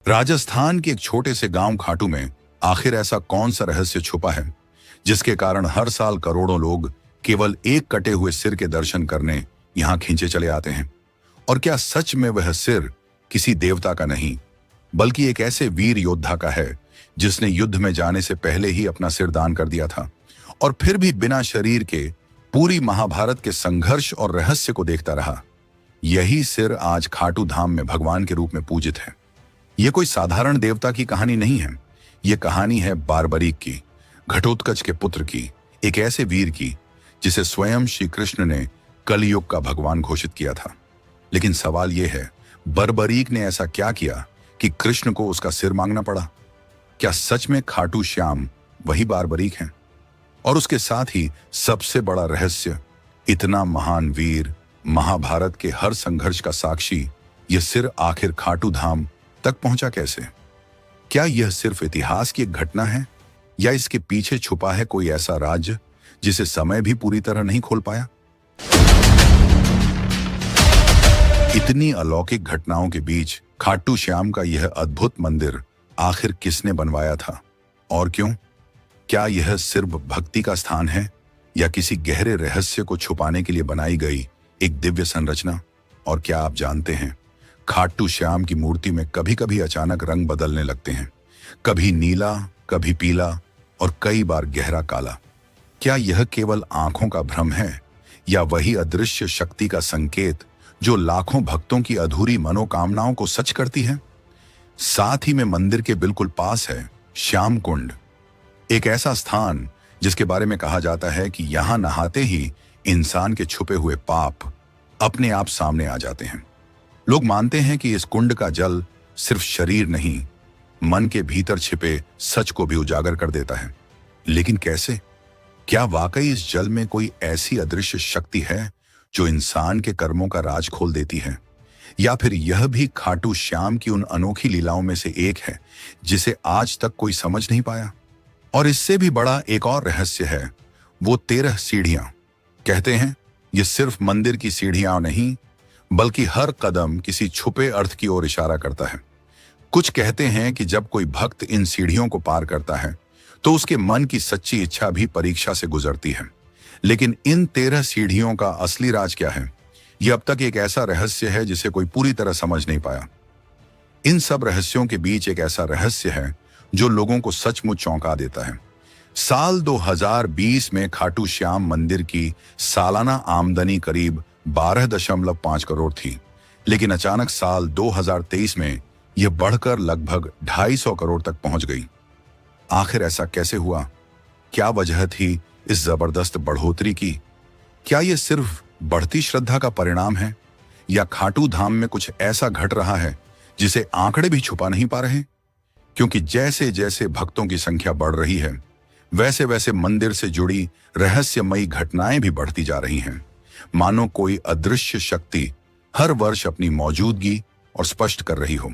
राजस्थान के एक छोटे से गांव खाटू में आखिर ऐसा कौन सा रहस्य छुपा है जिसके कारण हर साल करोड़ों लोग केवल एक कटे हुए सिर के दर्शन करने यहां खींचे चले आते हैं? और क्या सच में वह सिर किसी देवता का नहीं बल्कि एक ऐसे वीर योद्धा का है जिसने युद्ध में जाने से पहले ही अपना सिर दान कर दिया था और फिर भी बिना शरीर के पूरी महाभारत के संघर्ष और रहस्य को देखता रहा? यही सिर आज खाटू धाम में भगवान के रूप में पूजित है। यह कोई साधारण देवता की कहानी नहीं है। यह कहानी है बारबरीक की, घटोत्कच के पुत्र की, एक ऐसे वीर की जिसे स्वयं श्री कृष्ण ने कलयुग का भगवान घोषित किया था। लेकिन सवाल यह है, बर्बरीक ने ऐसा क्या किया कि कृष्ण को उसका सिर मांगना पड़ा? क्या सच में खाटू श्याम वही बारबरीक हैं? और उसके साथ ही सबसे बड़ा रहस्य, इतना महान वीर, महाभारत के हर संघर्ष का साक्षी, यह सिर आखिर खाटू धाम तक पहुंचा कैसे? क्या यह सिर्फ इतिहास की एक घटना है या इसके पीछे छुपा है कोई ऐसा राज जिसे समय भी पूरी तरह नहीं खोल पाया? इतनी अलौकिक घटनाओं के बीच खाटू श्याम का यह अद्भुत मंदिर आखिर किसने बनवाया था और क्यों? क्या यह सिर्फ भक्ति का स्थान है या किसी गहरे रहस्य को छुपाने के लिए बनाई गई एक दिव्य संरचना? और क्या आप जानते हैं, खाटू श्याम की मूर्ति में कभी कभी अचानक रंग बदलने लगते हैं, कभी नीला, कभी पीला और कई बार गहरा काला। क्या यह केवल आंखों का भ्रम है या वही अदृश्य शक्ति का संकेत जो लाखों भक्तों की अधूरी मनोकामनाओं को सच करती है? साथ ही में मंदिर के बिल्कुल पास है श्याम कुंड, एक ऐसा स्थान जिसके बारे में कहा जाता है कि यहां नहाते ही इंसान के छुपे हुए पाप अपने आप सामने आ जाते हैं। लोग मानते हैं कि इस कुंड का जल सिर्फ शरीर नहीं, मन के भीतर छिपे सच को भी उजागर कर देता है। लेकिन कैसे? क्या वाकई इस जल में कोई ऐसी अदृश्य शक्ति है जो इंसान के कर्मों का राज खोल देती है? या फिर यह भी खाटू श्याम की उन अनोखी लीलाओं में से एक है जिसे आज तक कोई समझ नहीं पाया? और इससे भी बड़ा एक और रहस्य है, वो 13 सीढ़ियां। कहते हैं ये सिर्फ मंदिर की सीढ़ियां नहीं बल्कि हर कदम किसी छुपे अर्थ की ओर इशारा करता है। कुछ कहते हैं कि जब कोई भक्त इन सीढ़ियों को पार करता है तो उसके मन की सच्ची इच्छा भी परीक्षा से गुजरती है। लेकिन इन 13 सीढ़ियों का असली राज क्या है, यह अब तक एक ऐसा रहस्य है जिसे कोई पूरी तरह समझ नहीं पाया। इन सब रहस्यों के बीच एक ऐसा रहस्य है जो लोगों को सचमुच चौंका देता है। साल 2020 में खाटू श्याम मंदिर की सालाना आमदनी करीब 12.5 करोड़ थी, लेकिन अचानक साल 2023 में यह बढ़कर लगभग 250 करोड़ तक पहुंच गई। आखिर ऐसा कैसे हुआ? क्या वजह थी इस जबरदस्त बढ़ोतरी की? क्या यह सिर्फ बढ़ती श्रद्धा का परिणाम है या खाटू धाम में कुछ ऐसा घट रहा है जिसे आंकड़े भी छुपा नहीं पा रहे? क्योंकि जैसे जैसे भक्तों की संख्या बढ़ रही है वैसे वैसे मंदिर से जुड़ी रहस्यमयी घटनाएं भी बढ़ती जा रही हैं, मानो कोई अदृश्य शक्ति हर वर्ष अपनी मौजूदगी और स्पष्ट कर रही हो।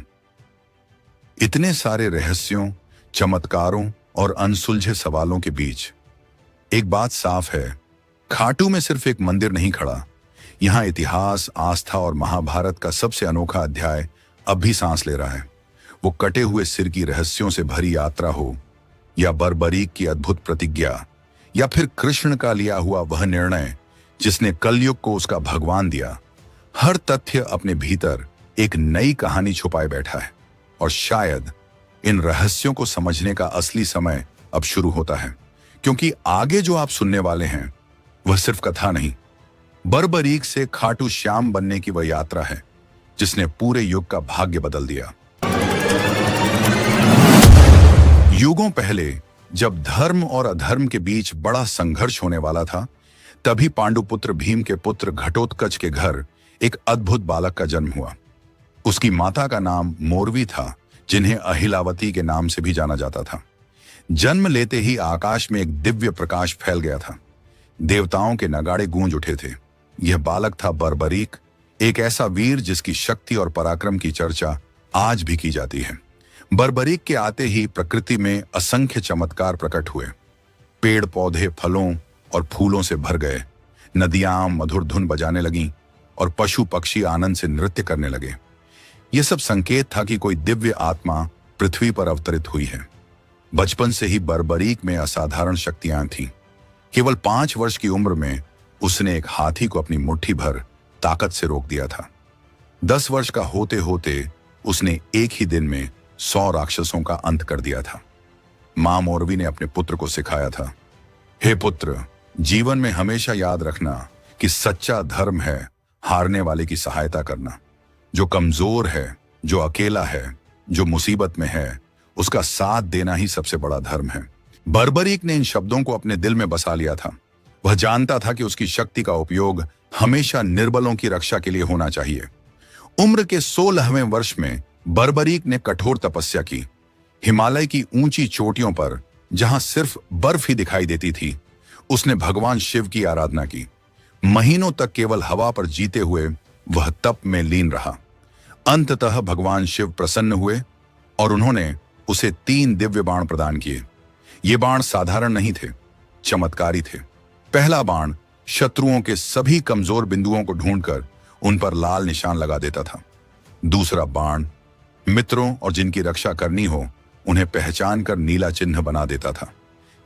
इतने सारे रहस्यों, चमत्कारों और अनसुलझे सवालों के बीच एक बात साफ है, खाटू में सिर्फ एक मंदिर नहीं खड़ा। यहां इतिहास, आस्था और महाभारत का सबसे अनोखा अध्याय अब भी सांस ले रहा है। वो कटे हुए सिर की रहस्यों से भरी यात्रा हो या बर्बरीक की अद्भुत प्रतिज्ञा या फिर कृष्ण का लिया हुआ वह निर्णय जिसने कलयुग को उसका भगवान दिया, हर तथ्य अपने भीतर एक नई कहानी छुपाए बैठा है। और शायद इन रहस्यों को समझने का असली समय अब शुरू होता है, क्योंकि आगे जो आप सुनने वाले हैं वह सिर्फ कथा नहीं, बर्बरीक से खाटू श्याम बनने की वह यात्रा है जिसने पूरे युग का भाग्य बदल दिया। युगों पहले जब धर्म और अधर्म के बीच बड़ा संघर्ष होने वाला था, तभी पांडुपुत्र भीम के पुत्र घटोत्कच के घर एक अद्भुत बालक का जन्म हुआ। उसकी माता का नाम मोरवी था, जिन्हें अहिलावती के नाम से भी जाना जाता था। जन्म लेते ही आकाश में एक दिव्य प्रकाश फैल गया था। देवताओं के नगाड़े गूंज उठे थे। यह बालक था बर्बरीक, एक ऐसा वीर जिसकी शक्ति और पराक्रम की चर्चा आज भी की जाती है। बर्बरीक के आते ही प्रकृति में असंख्य चमत्कार प्रकट हुए। पेड़ पौधे फलों और फूलों से भर गए, नदियां मधुर धुन बजाने लगीं और पशु पक्षी आनंद से नृत्य करने लगे। यह सब संकेत था कि कोई दिव्य आत्मा पृथ्वी पर अवतरित हुई है। बचपन से ही बर्बरीक में असाधारण शक्तियां थीं। केवल 5 वर्ष की उम्र में उसने एक हाथी को अपनी मुट्ठी भर ताकत से रोक दिया था। 10 वर्ष का होते होते उसने एक ही दिन में 100 राक्षसों का अंत कर दिया था। मां मोरवी ने अपने पुत्र को सिखाया था, हे पुत्र, जीवन में हमेशा याद रखना कि सच्चा धर्म है हारने वाले की सहायता करना। जो कमजोर है, जो अकेला है, जो मुसीबत में है, उसका साथ देना ही सबसे बड़ा धर्म है। बर्बरीक ने इन शब्दों को अपने दिल में बसा लिया था। वह जानता था कि उसकी शक्ति का उपयोग हमेशा निर्बलों की रक्षा के लिए होना चाहिए। उम्र के 16वें वर्ष में बर्बरीक ने कठोर तपस्या की। हिमालय की ऊंची चोटियों पर, जहां सिर्फ बर्फ ही दिखाई देती थी, उसने भगवान शिव की आराधना की। महीनों तक केवल हवा पर जीते हुए वह तप में लीन रहा। अंततः भगवान शिव प्रसन्न हुए और उन्होंने उसे 3 दिव्य बाण प्रदान किए। ये बाण साधारण नहीं थे, चमत्कारी थे। पहला बाण शत्रुओं के सभी कमजोर बिंदुओं को ढूंढकर उन पर लाल निशान लगा देता था। दूसरा बाण मित्रों और जिनकी रक्षा करनी हो उन्हें पहचान कर नीला चिन्ह बना देता था।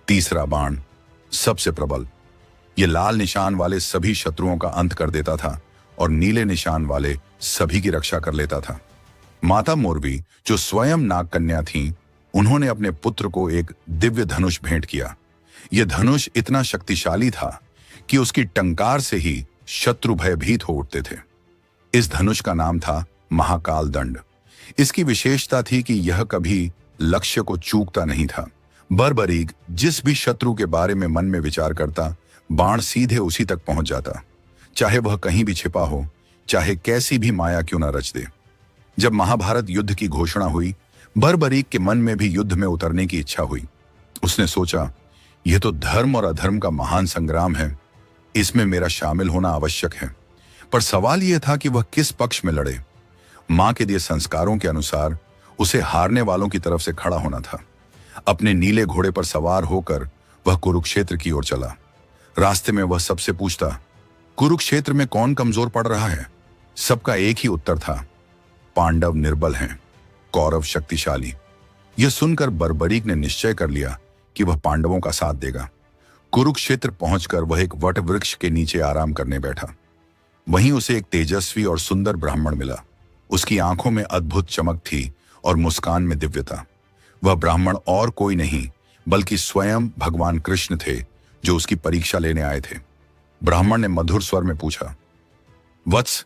तीसरा बाण सबसे प्रबल, ये लाल निशान वाले सभी शत्रुओं का अंत कर देता था और नीले निशान वाले सभी की रक्षा कर लेता था। माता मोरवी, जो स्वयं नाग कन्या थीं, उन्होंने अपने पुत्र को एक दिव्य धनुष भेंट किया। यह धनुष इतना शक्तिशाली था कि उसकी टंकार से ही शत्रु भयभीत हो उठते थे। इस धनुष का नाम था महाकाल दंड। इसकी विशेषता थी कि यह कभी लक्ष्य को चूकता नहीं था। बर्बरीक जिस भी शत्रु के बारे में मन में विचार करता, बाण सीधे उसी तक पहुंच जाता, चाहे वह कहीं भी छिपा हो, चाहे कैसी भी माया क्यों न रच दे। जब महाभारत युद्ध की घोषणा हुई, बर्बरीक के मन में भी युद्ध में उतरने की इच्छा हुई। उसने सोचा, यह तो धर्म और अधर्म का महान संग्राम है, इसमें मेरा शामिल होना आवश्यक है। पर सवाल यह था कि वह किस पक्ष में लड़े। मां के दिए संस्कारों के अनुसार उसे हारने वालों की तरफ से खड़ा होना था। अपने नीले घोड़े पर सवार होकर वह कुरुक्षेत्र की ओर चला। रास्ते में वह सबसे पूछता, कुरुक्षेत्र में कौन कमजोर पड़ रहा है? सबका एक ही उत्तर था, पांडव निर्बल हैं, कौरव शक्तिशाली। यह सुनकर बर्बरीक ने निश्चय कर लिया कि वह पांडवों का साथ देगा। कुरुक्षेत्र पहुंचकर वह एक वट वृक्ष के नीचे आराम करने बैठा। वहीं उसे एक तेजस्वी और सुंदर ब्राह्मण मिला। उसकी आंखों में अद्भुत चमक थी और मुस्कान में दिव्यता। वह ब्राह्मण और कोई नहीं बल्कि स्वयं भगवान कृष्ण थे, जो उसकी परीक्षा लेने आए थे। ब्राह्मण ने मधुर स्वर में पूछा, वत्स,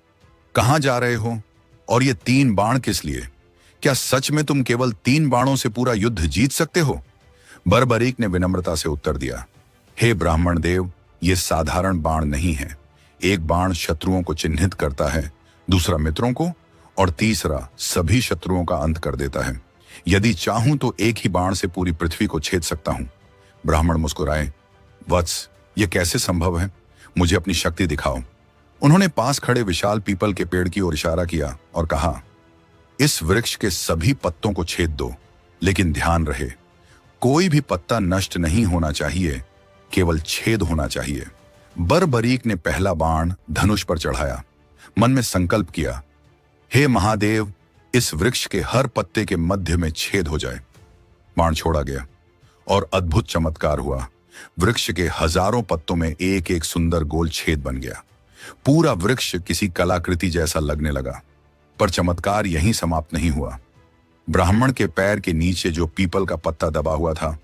कहां जा रहे हो और ये 3 बाण किस लिए? क्या सच में तुम केवल 3 बाणों से पूरा युद्ध जीत सकते हो? बर्बरीक ने विनम्रता से उत्तर दिया, हे ब्राह्मण देव, ये साधारण बाण नहीं है। एक बाण शत्रुओं को चिन्हित करता है, दूसरा मित्रों को, और तीसरा सभी शत्रुओं का अंत कर देता है। यदि चाहूं तो एक ही बाण से पूरी पृथ्वी को छेद सकता हूं। ब्राह्मण मुस्कुराए, वत्स, ये कैसे संभव है? मुझे अपनी शक्ति दिखाओ। उन्होंने पास खड़े विशाल पीपल के पेड़ की ओर इशारा किया और कहा, इस वृक्ष के सभी पत्तों को छेद दो, लेकिन ध्यान रहे, कोई भी पत्ता नष्ट नहीं होना चाहिए, केवल छेद होना चाहिए। बर्बरीक ने पहला बाण धनुष पर चढ़ाया। मन में संकल्प किया, हे महादेव, इस वृक्ष के हर पत्ते के मध्य में छेद हो जाए। बाण छोड़ा गया और अद्भुत चमत्कार हुआ। वृक्ष के हजारों पत्तों में एक एक सुंदर गोल छेद बन गया। पूरा वृक्ष किसी कलाकृति जैसा लगने लगा। पर चमत्कार यहीं समाप्त नहीं हुआ। ब्राह्मण के पैर के नीचे जो पीपल का पत्ता दबा हुआ था,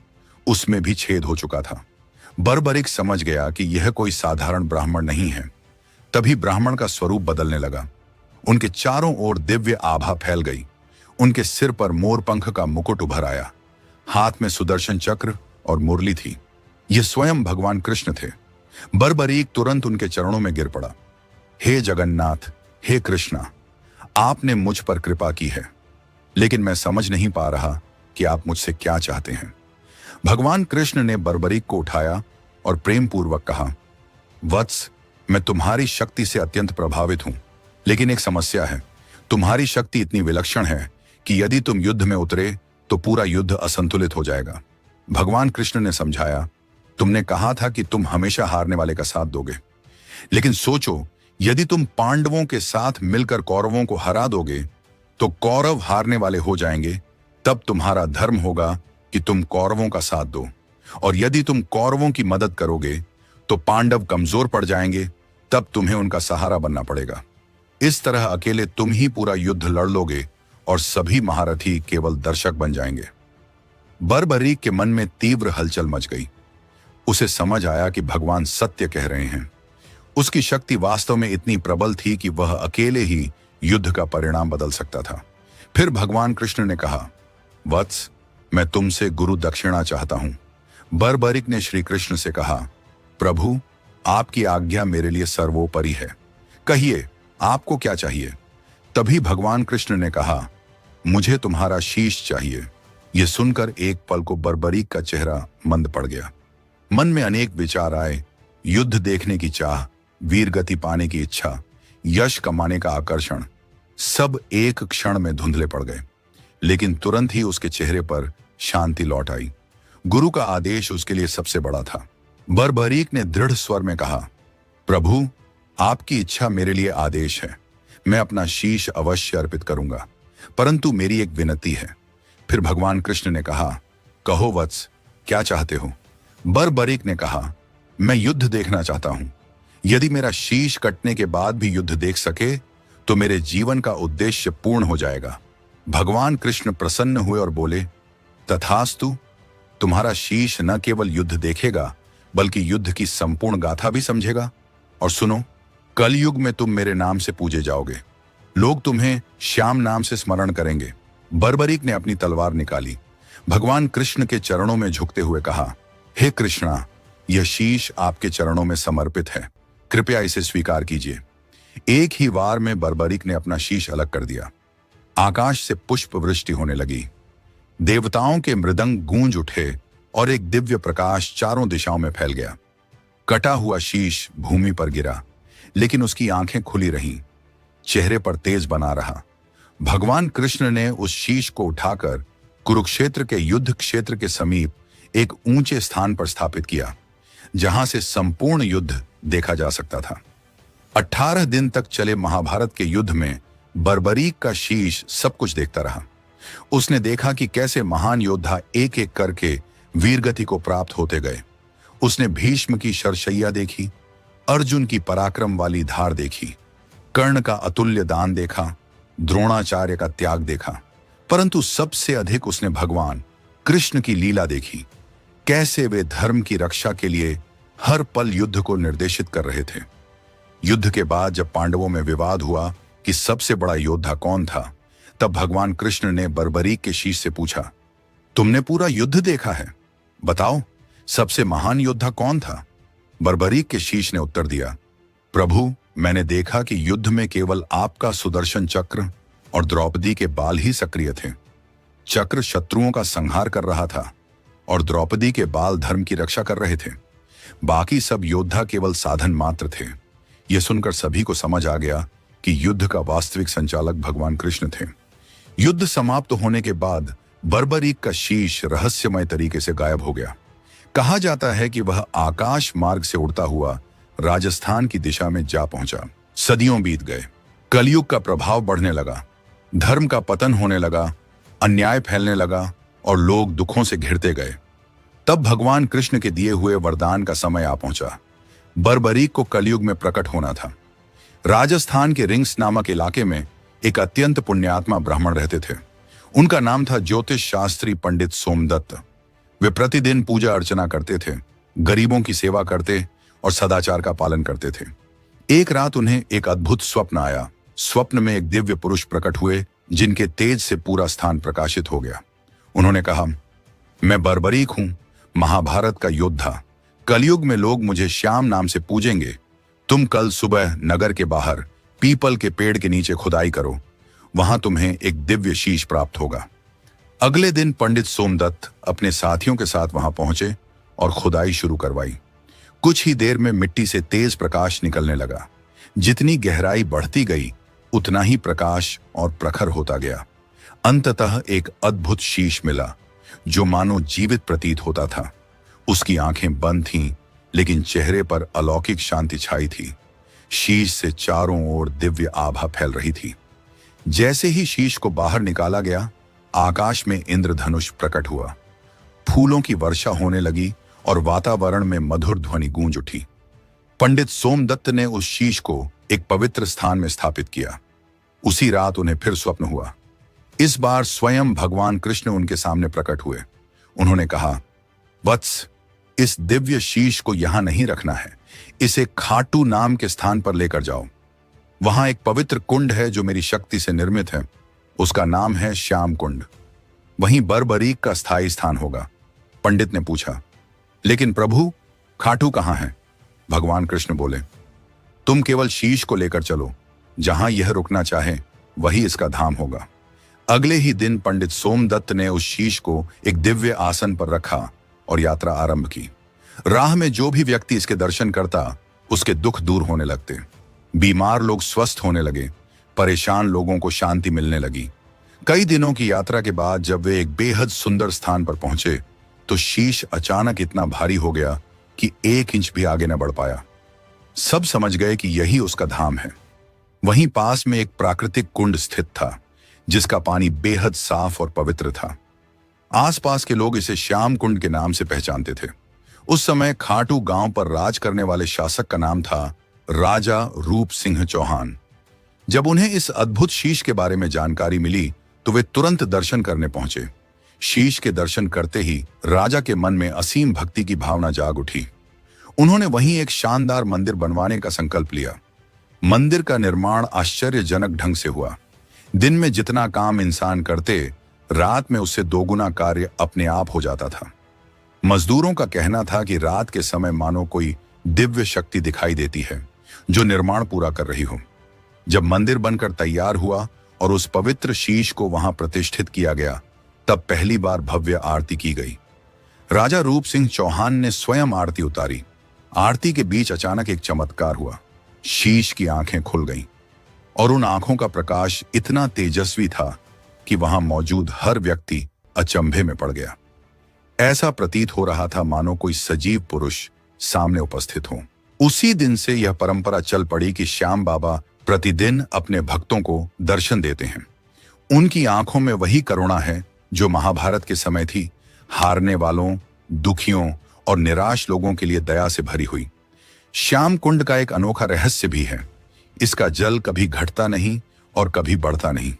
उसमें भी छेद हो चुका था। बर्बरीक समझ गया कि यह कोई साधारण ब्राह्मण नहीं है। तभी ब्राह्मण का स्वरूप बदलने लगा। उनके चारों ओर दिव्य आभा फैल गई। उनके सिर पर मोरपंख का मुकुट उभर आया। हाथ में सुदर्शन चक्र और मुरली थी। ये स्वयं भगवान कृष्ण थे। बर्बरीक तुरंत उनके चरणों में गिर पड़ा। हे जगन्नाथ, हे कृष्णा, आपने मुझ पर कृपा की है, लेकिन मैं समझ नहीं पा रहा कि आप मुझसे क्या चाहते हैं। भगवान कृष्ण ने बर्बरीक को उठाया और प्रेम पूर्वक कहा, वत्स, मैं तुम्हारी शक्ति से अत्यंत प्रभावित हूं, लेकिन एक समस्या है। तुम्हारी शक्ति इतनी विलक्षण है कि यदि तुम युद्ध में उतरे तो पूरा युद्ध असंतुलित हो जाएगा। भगवान कृष्ण ने समझाया, तुमने कहा था कि तुम हमेशा हारने वाले का साथ दोगे, लेकिन सोचो, यदि तुम पांडवों के साथ मिलकर कौरवों को हरा दोगे तो कौरव हारने वाले हो जाएंगे। तब तुम्हारा धर्म होगा कि तुम कौरवों का साथ दो, और यदि तुम कौरवों की मदद करोगे तो पांडव कमजोर पड़ जाएंगे। तब तुम्हें उनका सहारा बनना पड़ेगा। इस तरह अकेले तुम ही पूरा युद्ध लड़ लोगे और सभी महारथी केवल दर्शक बन जाएंगे। बर्बरीक के मन में तीव्र हलचल मच गई। उसे समझ आया कि भगवान सत्य कह रहे हैं। उसकी शक्ति वास्तव में इतनी प्रबल थी कि वह अकेले ही युद्ध का परिणाम बदल सकता था। फिर भगवान कृष्ण ने कहा, वत्स, मैं तुमसे गुरु दक्षिणा चाहता हूं। बर्बरीक ने श्री कृष्ण से कहा, प्रभु, आपकी आज्ञा मेरे लिए सर्वोपरि है। कहिए, आपको क्या चाहिए? तभी भगवान कृष्ण ने कहा, मुझे तुम्हारा शीश चाहिए। यह सुनकर एक पल को बर्बरीक का चेहरा मंद पड़ गया। मन में अनेक विचार आए। युद्ध देखने की चाह, वीर गति पाने की इच्छा, यश कमाने का आकर्षण, सब एक क्षण में धुंधले पड़ गए। लेकिन तुरंत ही उसके चेहरे पर शांति लौट आई। गुरु का आदेश उसके लिए सबसे बड़ा था। बर्बरीक ने दृढ़ स्वर में कहा, प्रभु, आपकी इच्छा मेरे लिए आदेश है। मैं अपना शीश अवश्य अर्पित करूंगा, परंतु मेरी एक विनती है। फिर भगवान कृष्ण ने कहा, कहो वत्स, क्या चाहते हो? बर्बरीक ने कहा, मैं युद्ध देखना चाहता हूं। यदि मेरा शीश कटने के बाद भी युद्ध देख सके तो मेरे जीवन का उद्देश्य पूर्ण हो जाएगा। भगवान कृष्ण प्रसन्न हुए और बोले, तथास्तु, तुम्हारा शीश न केवल युद्ध देखेगा बल्कि युद्ध की संपूर्ण गाथा भी समझेगा। और सुनो, कलयुग में तुम मेरे नाम से पूजे जाओगे। लोग तुम्हें श्याम नाम से स्मरण करेंगे। बर्बरीक ने अपनी तलवार निकाली। भगवान कृष्ण के चरणों में झुकते हुए कहा, हे कृष्णा, यह शीश आपके चरणों में समर्पित है। कृपया इसे स्वीकार कीजिए। एक ही वार में बर्बरीक ने अपना शीश अलग कर दिया। आकाश से पुष्प वृष्टि होने लगी। देवताओं के मृदंग गूंज उठे और एक दिव्य प्रकाश चारों दिशाओं में फैल गया। कटा हुआ शीश भूमि पर गिरा, लेकिन उसकी आंखें खुली रहीं, चेहरे पर तेज बना रहा। भगवान कृष्ण ने उस शीश को उठाकर कुरुक्षेत्र के युद्ध क्षेत्र के समीप एक ऊंचे स्थान पर स्थापित किया, जहां से संपूर्ण युद्ध देखा जा सकता था। 18 दिन तक चले महाभारत के युद्ध में बर्बरीक का शीश सब कुछ देखता रहा। उसने देखा कि कैसे महान योद्धा एक एक करके वीरगति को प्राप्त होते गए। उसने भीष्म की शरशैया देखी, अर्जुन की पराक्रम वाली धार देखी, कर्ण का अतुल्य दान देखा, द्रोणाचार्य का त्याग देखा, परंतु सबसे अधिक उसने भगवान कृष्ण की लीला देखी। कैसे वे धर्म की रक्षा के लिए हर पल युद्ध को निर्देशित कर रहे थे। युद्ध के बाद जब पांडवों में विवाद हुआ कि सबसे बड़ा योद्धा कौन था, तब भगवान कृष्ण ने बर्बरीक के शीश से पूछा, तुमने पूरा युद्ध देखा है, बताओ सबसे महान योद्धा कौन था? बर्बरीक के शीश ने उत्तर दिया, प्रभु, मैंने देखा कि युद्ध में केवल आपका सुदर्शन चक्र और द्रौपदी के बाल ही सक्रिय थे। चक्र शत्रुओं का संहार कर रहा था और द्रौपदी के बाल धर्म की रक्षा कर रहे थे। बाकी सब योद्धा केवल साधन मात्र थे। यह सुनकर सभी को समझ आ गया कि युद्ध का वास्तविक संचालक भगवान कृष्ण थे। युद्ध समाप्त होने के बाद बर्बरीक का शीश रहस्यमय तरीके से गायब हो गया। कहा जाता है कि वह आकाश मार्ग से उड़ता हुआ राजस्थान की दिशा में जा पहुंचा। सदियों बीत गए, कलयुग का प्रभाव बढ़ने लगा, धर्म का पतन होने लगा, अन्याय फैलने लगा और लोग दुखों से घिरते गए। तब भगवान कृष्ण के दिए हुए वरदान का समय आ पहुंचा। बर्बरीक को कलयुग में प्रकट होना था। राजस्थान के रिंग्स नामक इलाके में एक अत्यंत पुण्यात्मा ब्राह्मण रहते थे। उनका नाम था ज्योतिष शास्त्री पंडित सोमदत्त। वे प्रतिदिन पूजा अर्चना करते थे, गरीबों की सेवा करते और सदाचार का पालन करते थे। एक रात उन्हें एक अद्भुत स्वप्न आया। स्वप्न में एक दिव्य पुरुष प्रकट हुए जिनके तेज से पूरा स्थान प्रकाशित हो गया। उन्होंने कहा, मैं बर्बरीक हूं, महाभारत का योद्धा। कलयुग में लोग मुझे श्याम नाम से पूजेंगे। तुम कल सुबह नगर के बाहर पीपल के पेड़ के नीचे खुदाई करो, वहां तुम्हें एक दिव्य शीश प्राप्त होगा। अगले दिन पंडित सोमदत्त अपने साथियों के साथ वहां पहुंचे और खुदाई शुरू करवाई। कुछ ही देर में मिट्टी से तेज प्रकाश निकलने लगा। जितनी गहराई बढ़ती गई उतना ही प्रकाश और प्रखर होता गया। अंततः एक अद्भुत शीश मिला जो मानो जीवित प्रतीत होता था। उसकी आंखें बंद थीं, लेकिन चेहरे पर अलौकिक शांति छाई थी। शीश से चारों ओर दिव्य आभा फैल रही थी। जैसे ही शीश को बाहर निकाला गया, आकाश में इंद्रधनुष प्रकट हुआ, फूलों की वर्षा होने लगी और वातावरण में मधुर ध्वनि गूंज उठी। पंडित सोमदत्त ने उस शीश को एक पवित्र स्थान में स्थापित किया। उसी रात उन्हें फिर स्वप्न हुआ। इस बार स्वयं भगवान कृष्ण उनके सामने प्रकट हुए। उन्होंने कहा, वत्स, इस दिव्य शीश को यहां नहीं रखना है, इसे खाटू नाम के स्थान पर लेकर जाओ। वहां एक पवित्र कुंड है जो मेरी शक्ति से निर्मित है, उसका नाम है श्याम कुंड। वहीं बरबरीक का स्थायी स्थान होगा। पंडित ने पूछा, लेकिन प्रभु, खाटू कहां है? भगवान कृष्ण बोले, तुम केवल शीश को लेकर चलो, जहां यह रुकना चाहे वही इसका धाम होगा। अगले ही दिन पंडित सोमदत्त ने उस शीश को एक दिव्य आसन पर रखा और यात्रा आरंभ की। राह में जो भी व्यक्ति इसके दर्शन करता, उसके दुख दूर होने लगते, बीमार लोग स्वस्थ होने लगे, परेशान लोगों को शांति मिलने लगी। कई दिनों की यात्रा के बाद जब वे एक बेहद सुंदर स्थान पर पहुंचे, तो शीश अचानक इतना भारी हो गया कि 1 इंच भी आगे न बढ़ पाया। सब समझ गए कि यही उसका धाम है। वहीं पास में एक प्राकृतिक कुंड स्थित था, जिसका पानी बेहद साफ और पवित्र था। आसपास के लोग इसे श्याम कुंड के नाम से पहचानते थे। उस समय खाटू गांव पर राज करने वाले शासक का नाम था राजा रूप सिंह चौहान। जब उन्हें इस अद्भुत शीश के बारे में जानकारी मिली, तो वे तुरंत दर्शन करने पहुंचे। शीश के दर्शन करते ही राजा के मन में असीम भक्ति की भावना जाग उठी। उन्होंने वहीं एक शानदार मंदिर बनवाने का संकल्प लिया। मंदिर का निर्माण आश्चर्यजनक ढंग से हुआ। दिन में जितना काम इंसान करते, रात में उससे 2 गुना कार्य अपने आप हो जाता था। मजदूरों का कहना था कि रात के समय मानो कोई दिव्य शक्ति दिखाई देती है जो निर्माण पूरा कर रही हो। जब मंदिर बनकर तैयार हुआ और उस पवित्र शीश को वहां प्रतिष्ठित किया गया, तब पहली बार भव्य आरती की गई। राजा रूप सिंह चौहान ने स्वयं आरती उतारी। आरती के बीच अचानक एक चमत्कार हुआ। शीश की आंखें खुल गईं और उन आंखों का प्रकाश इतना तेजस्वी था कि वहां मौजूद हर व्यक्ति अचंभे में पड़ गया। ऐसा प्रतीत हो रहा था मानो कोई सजीव पुरुष सामने उपस्थित हो। उसी दिन से यह परंपरा चल पड़ी कि श्याम बाबा प्रतिदिन अपने भक्तों को दर्शन देते हैं। उनकी आंखों में वही करुणा है जो महाभारत के समय थी, हारने वालों, दुखियों और निराश लोगों के लिए दया से भरी हुई। श्याम कुंड का एक अनोखा रहस्य भी है। इसका जल कभी घटता नहीं और कभी बढ़ता नहीं।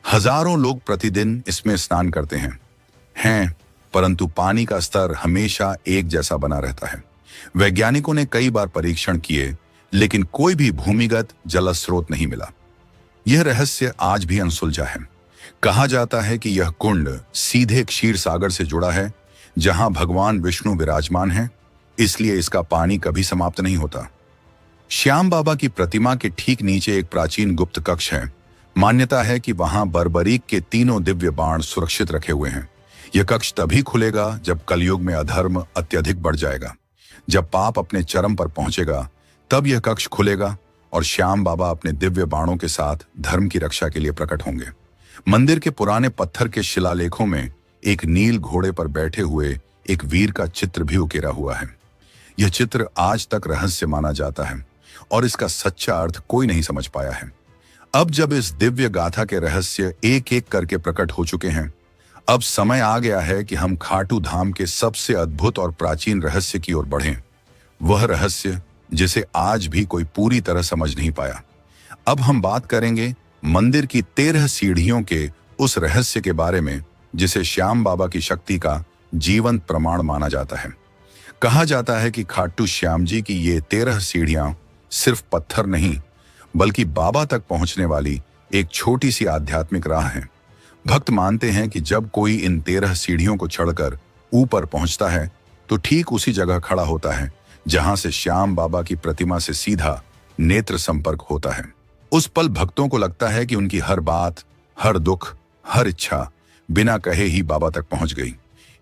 हजारों लोग प्रतिदिन इसमें स्नान करते हैं, परंतु पानी का स्तर हमेशा एक जैसा बना रहता है। वैज्ञानिकों ने कई बार परीक्षण किए, लेकिन कोई भी भूमिगत जल स्रोत नहीं मिला। यह रहस्य आज भी अनसुलझा है। कहा जाता है कि यह कुंड सीधे क्षीर सागर से जुड़ा है, जहां भगवान विष्णु विराजमान हैं, इसलिए इसका पानी कभी समाप्त नहीं होता। श्याम बाबा की प्रतिमा के ठीक नीचे एक प्राचीन गुप्त कक्ष है। मान्यता है कि वहां बरबरीक के 3 दिव्य बाण सुरक्षित रखे हुए हैं। यह कक्ष तभी खुलेगा जब कलयुग में अधर्म अत्यधिक बढ़ जाएगा। जब पाप अपने चरम पर पहुंचेगा, तब यह कक्ष खुलेगा और श्याम बाबा अपने दिव्य बाणों के साथ धर्म की रक्षा के लिए प्रकट होंगे। मंदिर के पुराने पत्थर के शिलालेखों में एक नील घोड़े पर बैठे हुए एक वीर का चित्र भी उकेरा हुआ है। यह चित्र आज तक रहस्य माना जाता है और इसका सच्चा अर्थ कोई नहीं समझ पाया है। अब जब इस दिव्य गाथा के रहस्य एक एक करके प्रकट हो चुके हैं, अब समय आ गया है कि हम खाटू धाम के सबसे अद्भुत और प्राचीन रहस्य की ओर बढ़ें। वह रहस्य जिसे आज भी कोई पूरी तरह समझ नहीं पाया। अब हम बात करेंगे मंदिर की 13 सीढ़ियों के उस रहस्य के बारे में, जिसे श्याम बाबा की शक्ति का जीवंत प्रमाण माना जाता है। कहा जाता है कि खाटू श्याम जी की ये 13 सीढ़ियां सिर्फ पत्थर नहीं, बल्कि बाबा तक पहुंचने वाली एक छोटी सी आध्यात्मिक राह है। भक्त मानते हैं कि जब कोई इन 13 सीढ़ियों को चढ़कर ऊपर पहुंचता है, तो ठीक उसी जगह खड़ा होता है जहां से श्याम बाबा की प्रतिमा से सीधा नेत्र संपर्क होता है। उस पल भक्तों को लगता है कि उनकी हर बात, हर दुख, हर इच्छा बिना कहे ही बाबा तक पहुंच गई।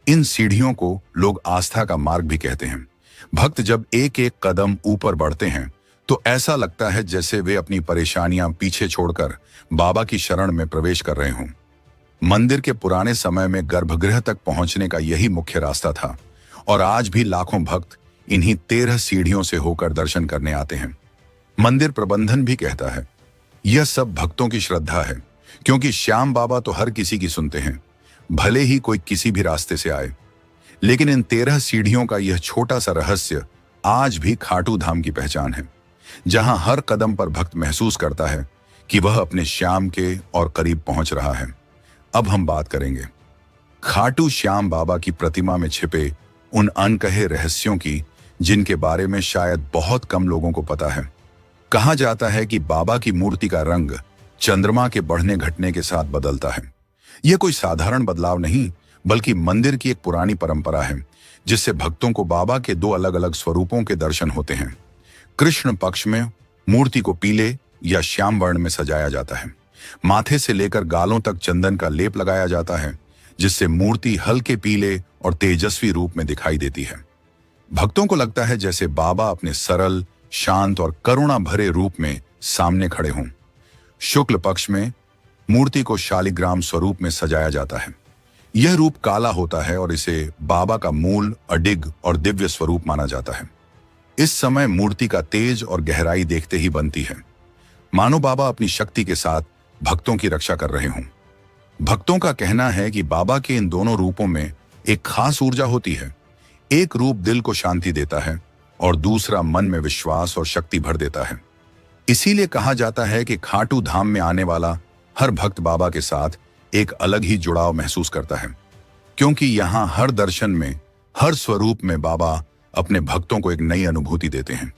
इन सीढ़ियों को लोग आस्था का मार्ग भी कहते हैं। भक्त जब एक एक कदम ऊपर बढ़ते हैं, तो ऐसा लगता है जैसे वे अपनी परेशानियां पीछे छोड़कर बाबा की शरण में प्रवेश कर रहे हों। मंदिर के पुराने समय में गर्भगृह तक पहुंचने का यही मुख्य रास्ता था और आज भी लाखों भक्त इन्हीं 13 सीढ़ियों से होकर दर्शन करने आते हैं। मंदिर प्रबंधन भी कहता है, यह सब भक्तों की श्रद्धा है, क्योंकि श्याम बाबा तो हर किसी की सुनते हैं, भले ही कोई किसी भी रास्ते से आए। लेकिन इन 13 सीढ़ियों का यह छोटा सा रहस्य आज भी खाटू धाम की पहचान है, जहां हर कदम पर भक्त महसूस करता है कि वह अपने श्याम के और करीब पहुंच रहा है। अब हम बात करेंगे खाटू श्याम बाबा की प्रतिमा में छिपे उन अनकहे रहस्यों की, जिनके बारे में शायद बहुत कम लोगों को पता है। कहा जाता है कि बाबा की मूर्ति का रंग चंद्रमा के बढ़ने घटने के साथ बदलता है। यह कोई साधारण बदलाव नहीं, बल्कि मंदिर की एक पुरानी परंपरा है, जिससे भक्तों को बाबा के 2 अलग अलग स्वरूपों के दर्शन होते हैं। कृष्ण पक्ष में मूर्ति को पीले या श्याम वर्ण में सजाया जाता है। माथे से लेकर गालों तक चंदन का लेप लगाया जाता है, जिससे मूर्ति हल्के पीले और तेजस्वी रूप में दिखाई देती है। भक्तों को लगता है जैसे बाबा अपने सरल, शांत और करुणा भरे रूप में सामने खड़े हों। शुक्ल पक्ष में मूर्ति को शालिग्राम स्वरूप में सजाया जाता है। यह रूप काला होता है और इसे बाबा का मूल, अडिग और दिव्य स्वरूप माना जाता है। इस समय मूर्ति का तेज और गहराई देखते ही बनती है, मानो बाबा अपनी शक्ति के साथ भक्तों की रक्षा कर रहे हों। भक्तों का कहना है कि बाबा के इन दोनों रूपों में एक खास ऊर्जा होती है। एक रूप दिल को शांति देता है और दूसरा मन में विश्वास और शक्ति भर देता है। इसीलिए कहा जाता है कि खाटू धाम में आने वाला हर भक्त बाबा के साथ एक अलग ही जुड़ाव महसूस करता है, क्योंकि यहाँ हर दर्शन में, हर स्वरूप में बाबा अपने भक्तों को एक नई अनुभूति देते हैं।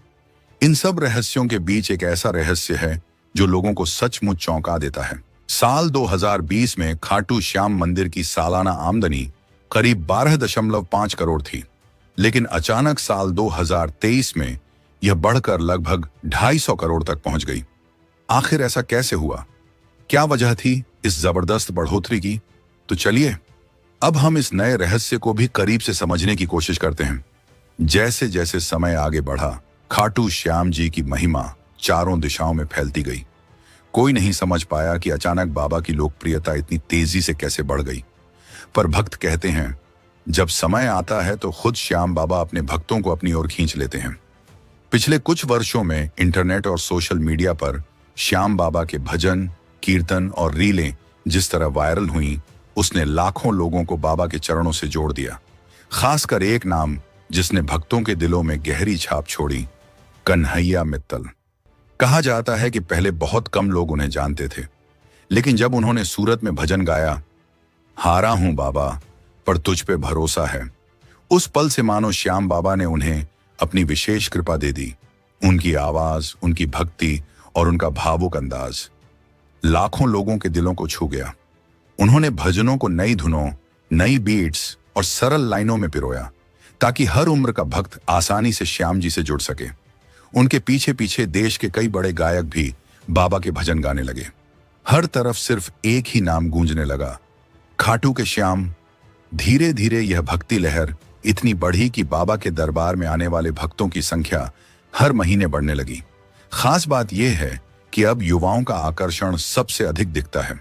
इन सब रहस्यों के बीच एक ऐसा रहस्य है जो लोगों को सचमुच चौंका देता है। साल 2020 में खाटू श्याम मंदिर की सालाना आमदनी करीब 12.5 करोड़ थी, लेकिन अचानक साल 2023 में यह बढ़कर लगभग 250 करोड़ तक पहुंच गई। आखिर ऐसा कैसे हुआ? क्या वजह थी इस जबरदस्त बढ़ोतरी की? तो चलिए अब हम इस नए रहस्य को भी करीब से समझने की कोशिश करते हैं। जैसे जैसे समय आगे बढ़ा, खाटू श्याम जी की महिमा चारों दिशाओं में फैलती गई। कोई नहीं समझ पाया कि अचानक बाबा की लोकप्रियता इतनी तेजी से कैसे बढ़ गई। पर भक्त कहते हैं, जब समय आता है तो खुद श्याम बाबा अपने भक्तों को अपनी ओर खींच लेते हैं। पिछले कुछ वर्षों में इंटरनेट और सोशल मीडिया पर श्याम बाबा के भजन, कीर्तन और रीलें जिस तरह वायरल हुई, उसने लाखों लोगों को बाबा के चरणों से जोड़ दिया। खासकर एक नाम जिसने भक्तों के दिलों में गहरी छाप छोड़ी, कन्हैया मित्तल। कहा जाता है कि पहले बहुत कम लोग उन्हें जानते थे, लेकिन जब उन्होंने सूरत में भजन गाया, हारा हूं बाबा पर तुझ पे भरोसा है, उस पल से मानो श्याम बाबा ने उन्हें अपनी विशेष कृपा दे दी। उनकी आवाज, उनकी भक्ति और उनका भावुक अंदाज लाखों लोगों के दिलों को छू गया। उन्होंने भजनों को नई धुनों, नई बीट्स और सरल लाइनों में पिरोया, ताकि हर उम्र का भक्त आसानी से श्याम जी से जुड़ सके। उनके पीछे पीछे देश के कई बड़े गायक भी बाबा के भजन गाने लगे। हर तरफ सिर्फ एक ही नाम गूंजने लगा, खाटू के श्याम। धीरे धीरे यह भक्ति लहर इतनी बढ़ी कि बाबा के दरबार में आने वाले भक्तों की संख्या हर महीने बढ़ने लगी। खास बात यह है कि अब युवाओं का आकर्षण सबसे अधिक दिखता है।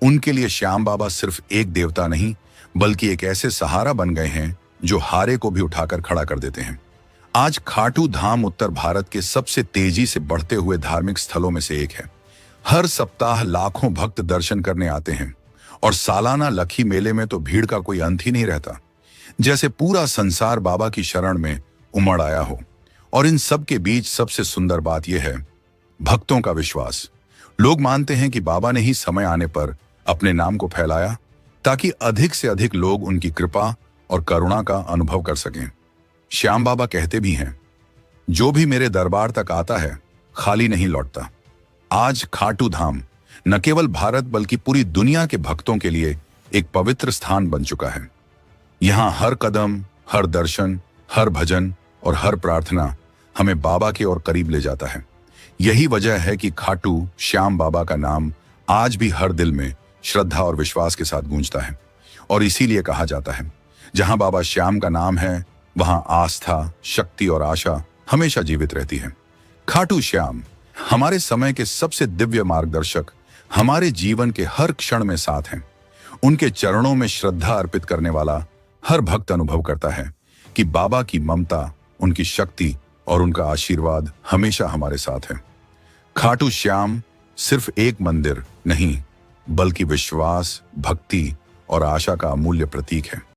उनके लिए श्याम बाबा सिर्फ एक देवता नहीं, बल्कि एक ऐसे सहारा बन गए हैं जो हारे को भी उठाकर खड़ा कर देते हैं। आज खाटू धाम उत्तर भारत के सबसे तेजी से बढ़ते हुए धार्मिक स्थलों में से एक है। हर सप्ताह लाखों भक्त दर्शन करने आते हैं और सालाना लखी मेले में तो भीड़ का कोई अंत ही नहीं रहता, जैसे पूरा संसार बाबा की शरण में उमड़ आया हो। और इन सब के बीच सबसे सुंदर बात यह है, भक्तों का विश्वास। लोग मानते हैं कि बाबा ने ही समय आने पर अपने नाम को फैलाया, ताकि अधिक से अधिक लोग उनकी कृपा और करुणा का अनुभव कर सकें। श्याम बाबा कहते भी हैं, जो भी मेरे दरबार तक आता है खाली नहीं लौटता। आज खाटू धाम न केवल भारत बल्कि पूरी दुनिया के भक्तों के लिए एक पवित्र स्थान बन चुका है। यहाँ हर कदम, हर दर्शन, हर भजन और हर प्रार्थना हमें बाबा के और करीब ले जाता है। यही वजह है कि खाटू श्याम बाबा का नाम आज भी हर दिल में श्रद्धा और विश्वास के साथ गूंजता है। और इसीलिए कहा जाता है, जहां बाबा श्याम का नाम है, वहां आस्था, शक्ति और आशा हमेशा जीवित रहती है। खाटू श्याम हमारे समय के सबसे दिव्य मार्गदर्शक हमारे जीवन के हर क्षण में साथ हैं। उनके चरणों में श्रद्धा अर्पित करने वाला हर भक्त अनुभव करता है कि बाबा की ममता, उनकी शक्ति और उनका आशीर्वाद हमेशा हमारे साथ है। खाटू श्याम सिर्फ एक मंदिर नहीं, बल्कि विश्वास, भक्ति और आशा का अमूल्य प्रतीक है।